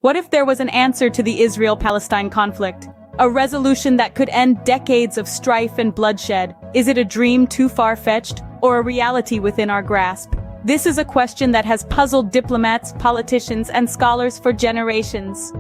What if there was an answer to the Israel-Palestine conflict? A resolution that could end decades of strife and bloodshed? Is it a dream too far-fetched, or a reality within our grasp? This is a question that has puzzled diplomats, politicians, and scholars for generations.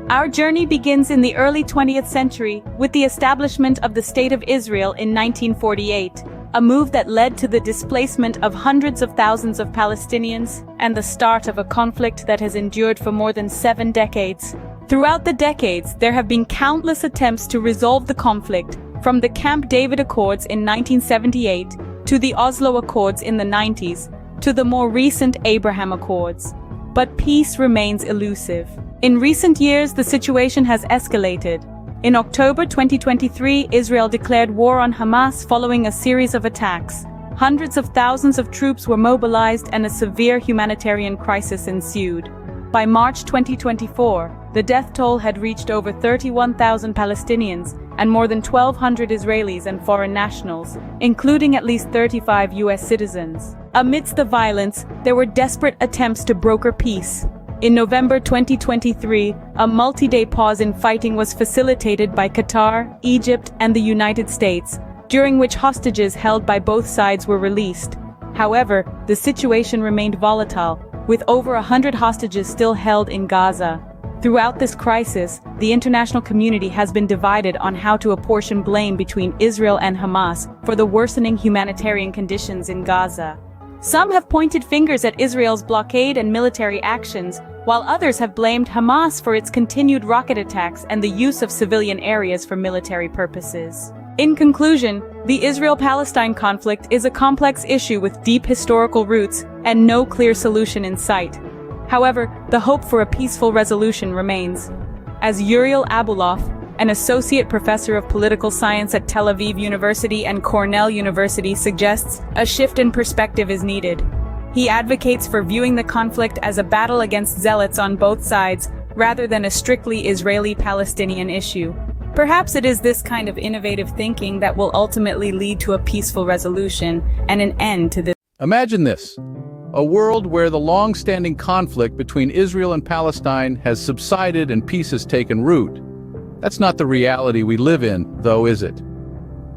Our journey begins in the early 20th century, with the establishment of the State of Israel in 1948, a move that led to the displacement of hundreds of thousands of Palestinians and the start of a conflict that has endured for more than 7 decades. Throughout the decades, there have been countless attempts to resolve the conflict, from the Camp David Accords in 1978 to the Oslo Accords in the 90s, to the more recent Abraham Accords. But peace remains elusive. In recent years, the situation has escalated. In October 2023, Israel declared war on Hamas following a series of attacks. Hundreds of thousands of troops were mobilized and a severe humanitarian crisis ensued. By March 2024, the death toll had reached over 31,000 Palestinians and more than 1,200 Israelis and foreign nationals, including at least 35 US citizens. Amidst the violence, there were desperate attempts to broker peace. In November 2023, a multi-day pause in fighting was facilitated by Qatar, Egypt, and the United States, during which hostages held by both sides were released. However, the situation remained volatile, with over 100 hostages still held in Gaza. Throughout this crisis, the international community has been divided on how to apportion blame between Israel and Hamas for the worsening humanitarian conditions in Gaza. Some have pointed fingers at Israel's blockade and military actions, while others have blamed Hamas for its continued rocket attacks and the use of civilian areas for military purposes. In conclusion, the Israel-Palestine conflict is a complex issue with deep historical roots and no clear solution in sight. However, the hope for a peaceful resolution remains. As Uriel Abuloff, an associate professor of political science at Tel Aviv University and Cornell University, suggests, a shift in perspective is needed. He advocates for viewing the conflict as a battle against zealots on both sides, rather than a strictly Israeli-Palestinian issue. Perhaps it is this kind of innovative thinking that will ultimately lead to a peaceful resolution and an end to this. Imagine this: a world where the long-standing conflict between Israel and Palestine has subsided and peace has taken root. That's not the reality we live in, though, is it?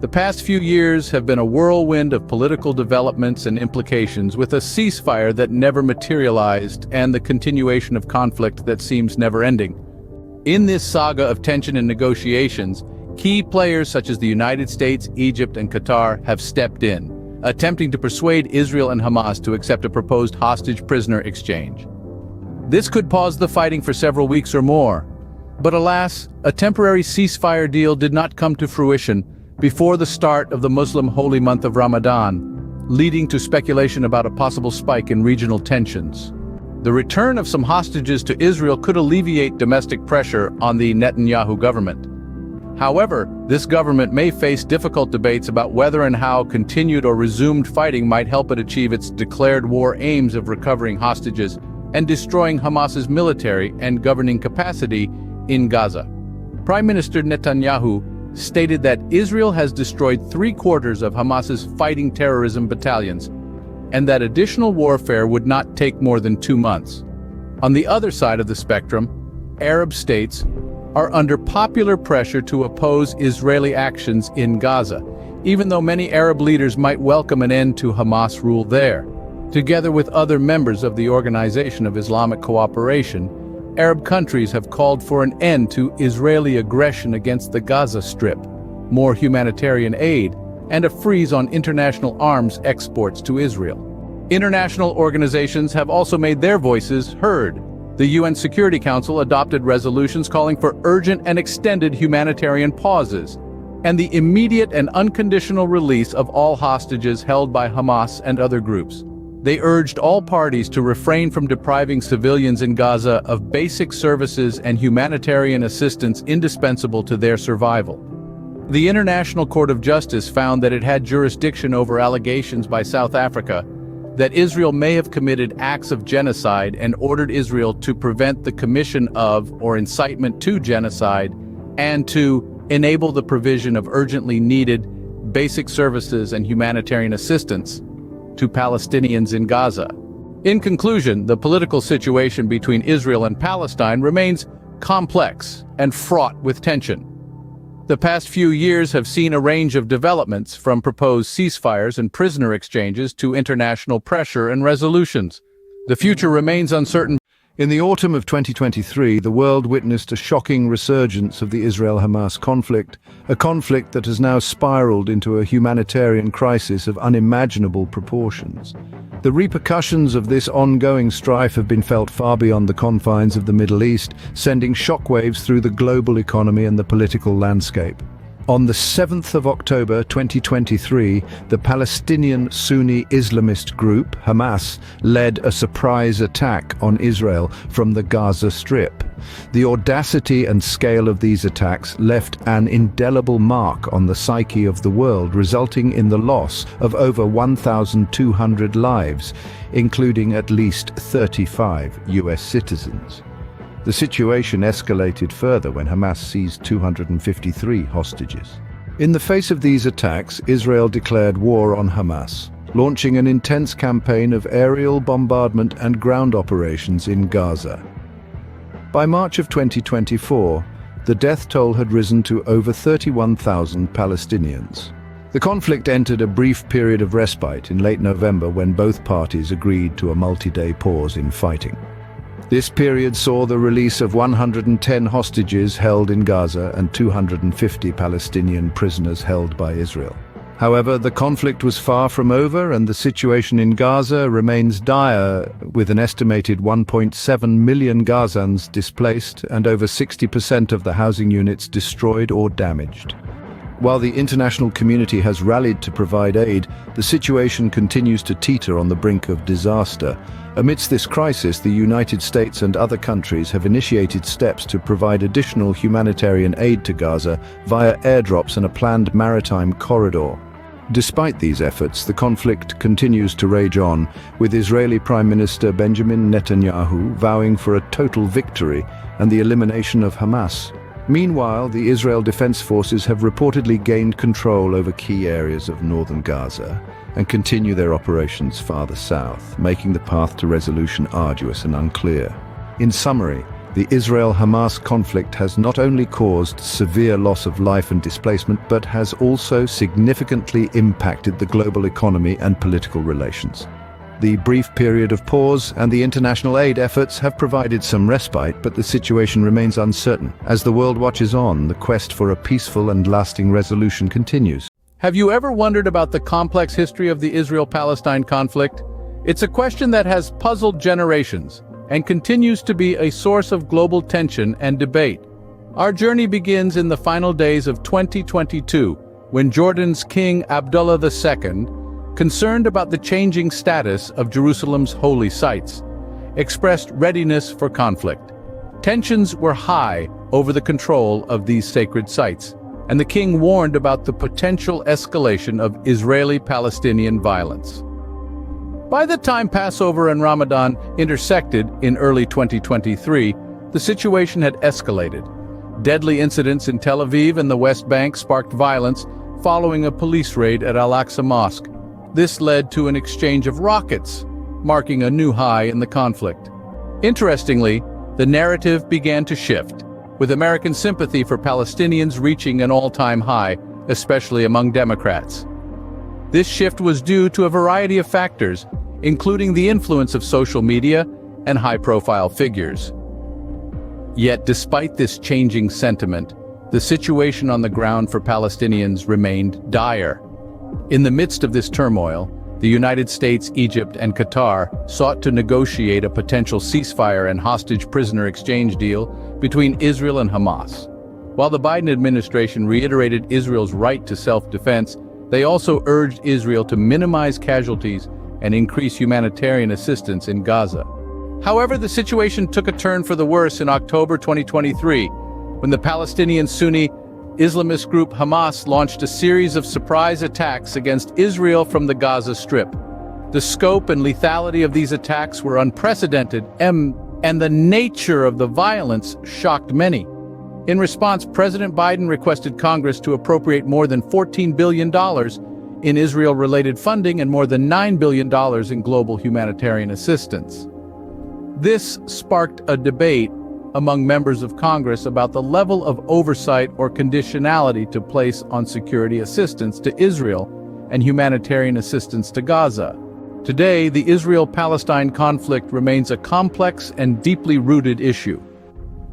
The past few years have been a whirlwind of political developments and implications, with a ceasefire that never materialized and the continuation of conflict that seems never-ending. In this saga of tension and negotiations, key players such as the United States, Egypt, and Qatar have stepped in, attempting to persuade Israel and Hamas to accept a proposed hostage-prisoner exchange. This could pause the fighting for several weeks or more. But alas, a temporary ceasefire deal did not come to fruition before the start of the Muslim holy month of Ramadan, leading to speculation about a possible spike in regional tensions. The return of some hostages to Israel could alleviate domestic pressure on the Netanyahu government. However, this government may face difficult debates about whether and how continued or resumed fighting might help it achieve its declared war aims of recovering hostages and destroying Hamas's military and governing capacity in Gaza. Prime Minister Netanyahu stated that Israel has destroyed 3/4 of Hamas's fighting terrorism battalions, and that additional warfare would not take more than 2 months. On the other side of the spectrum, Arab states are under popular pressure to oppose Israeli actions in Gaza, even though many Arab leaders might welcome an end to Hamas rule there. Together with other members of the Organization of Islamic Cooperation, Arab countries have called for an end to Israeli aggression against the Gaza Strip, more humanitarian aid, and a freeze on international arms exports to Israel. International organizations have also made their voices heard. The UN Security Council adopted resolutions calling for urgent and extended humanitarian pauses, and the immediate and unconditional release of all hostages held by Hamas and other groups. They urged all parties to refrain from depriving civilians in Gaza of basic services and humanitarian assistance indispensable to their survival. The International Court of Justice found that it had jurisdiction over allegations by South Africa that Israel may have committed acts of genocide and ordered Israel to prevent the commission of or incitement to genocide and to enable the provision of urgently needed basic services and humanitarian assistance to Palestinians in Gaza. In conclusion, the political situation between Israel and Palestine remains complex and fraught with tension. The past few years have seen a range of developments, from proposed ceasefires and prisoner exchanges to international pressure and resolutions. The future remains uncertain. In the autumn of 2023, the world witnessed a shocking resurgence of the Israel-Hamas conflict, a conflict that has now spiraled into a humanitarian crisis of unimaginable proportions. The repercussions of this ongoing strife have been felt far beyond the confines of the Middle East, sending shockwaves through the global economy and the political landscape. On the 7th of October 2023, the Palestinian Sunni Islamist group, Hamas, led a surprise attack on Israel from the Gaza Strip. The audacity and scale of these attacks left an indelible mark on the psyche of the world, resulting in the loss of over 1,200 lives, including at least 35 US citizens. The situation escalated further when Hamas seized 253 hostages. In the face of these attacks, Israel declared war on Hamas, launching an intense campaign of aerial bombardment and ground operations in Gaza. By March of 2024, the death toll had risen to over 31,000 Palestinians. The conflict entered a brief period of respite in late November when both parties agreed to a multi-day pause in fighting. This period saw the release of 110 hostages held in Gaza and 250 Palestinian prisoners held by Israel. However, the conflict was far from over, and the situation in Gaza remains dire, with an estimated 1.7 million Gazans displaced and over 60% of the housing units destroyed or damaged. While the international community has rallied to provide aid, the situation continues to teeter on the brink of disaster. Amidst this crisis, the United States and other countries have initiated steps to provide additional humanitarian aid to Gaza via airdrops and a planned maritime corridor. Despite these efforts, the conflict continues to rage on, with Israeli Prime Minister Benjamin Netanyahu vowing for a total victory and the elimination of Hamas. Meanwhile, the Israel Defense Forces have reportedly gained control over key areas of northern Gaza and continue their operations farther south, making the path to resolution arduous and unclear. In summary, the Israel-Hamas conflict has not only caused severe loss of life and displacement, but has also significantly impacted the global economy and political relations. The brief period of pause and the international aid efforts have provided some respite, but the situation remains uncertain. As the world watches on, the quest for a peaceful and lasting resolution continues. Have you ever wondered about the complex history of the Israel-Palestine conflict? It's a question that has puzzled generations and continues to be a source of global tension and debate. Our journey begins in the final days of 2022, when Jordan's King Abdullah II, concerned about the changing status of Jerusalem's holy sites, expressed readiness for conflict. Tensions were high over the control of these sacred sites, and the king warned about the potential escalation of Israeli-Palestinian violence. By the time Passover and Ramadan intersected in early 2023, the situation had escalated. Deadly incidents in Tel Aviv and the West Bank sparked violence following a police raid at Al-Aqsa Mosque. This led to an exchange of rockets, marking a new high in the conflict. Interestingly, the narrative began to shift, with American sympathy for Palestinians reaching an all-time high, especially among Democrats. This shift was due to a variety of factors, including the influence of social media and high-profile figures. Yet, despite this changing sentiment, the situation on the ground for Palestinians remained dire. In the midst of this turmoil, the United States, Egypt, and Qatar sought to negotiate a potential ceasefire and hostage prisoner exchange deal between Israel and Hamas. While the Biden administration reiterated Israel's right to self-defense, they also urged Israel to minimize casualties and increase humanitarian assistance in Gaza. However, the situation took a turn for the worse in October 2023, when the Palestinian Sunni Islamist group Hamas launched a series of surprise attacks against Israel from the Gaza Strip. The scope and lethality of these attacks were unprecedented, and the nature of the violence shocked many. In response, President Biden requested Congress to appropriate more than $14 billion in Israel-related funding and more than $9 billion in global humanitarian assistance. This sparked a debate among members of Congress about the level of oversight or conditionality to place on security assistance to Israel and humanitarian assistance to Gaza. Today, the Israel-Palestine conflict remains a complex and deeply rooted issue.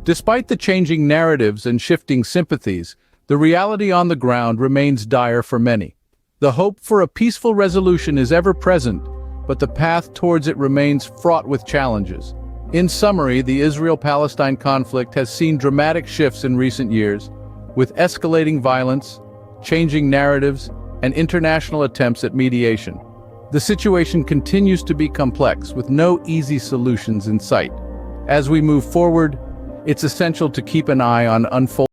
Despite the changing narratives and shifting sympathies, the reality on the ground remains dire for many. The hope for a peaceful resolution is ever present, but the path towards it remains fraught with challenges. In summary, the Israel-Palestine conflict has seen dramatic shifts in recent years, with escalating violence, changing narratives, and international attempts at mediation. The situation continues to be complex, with no easy solutions in sight. As we move forward, it's essential to keep an eye on unfolding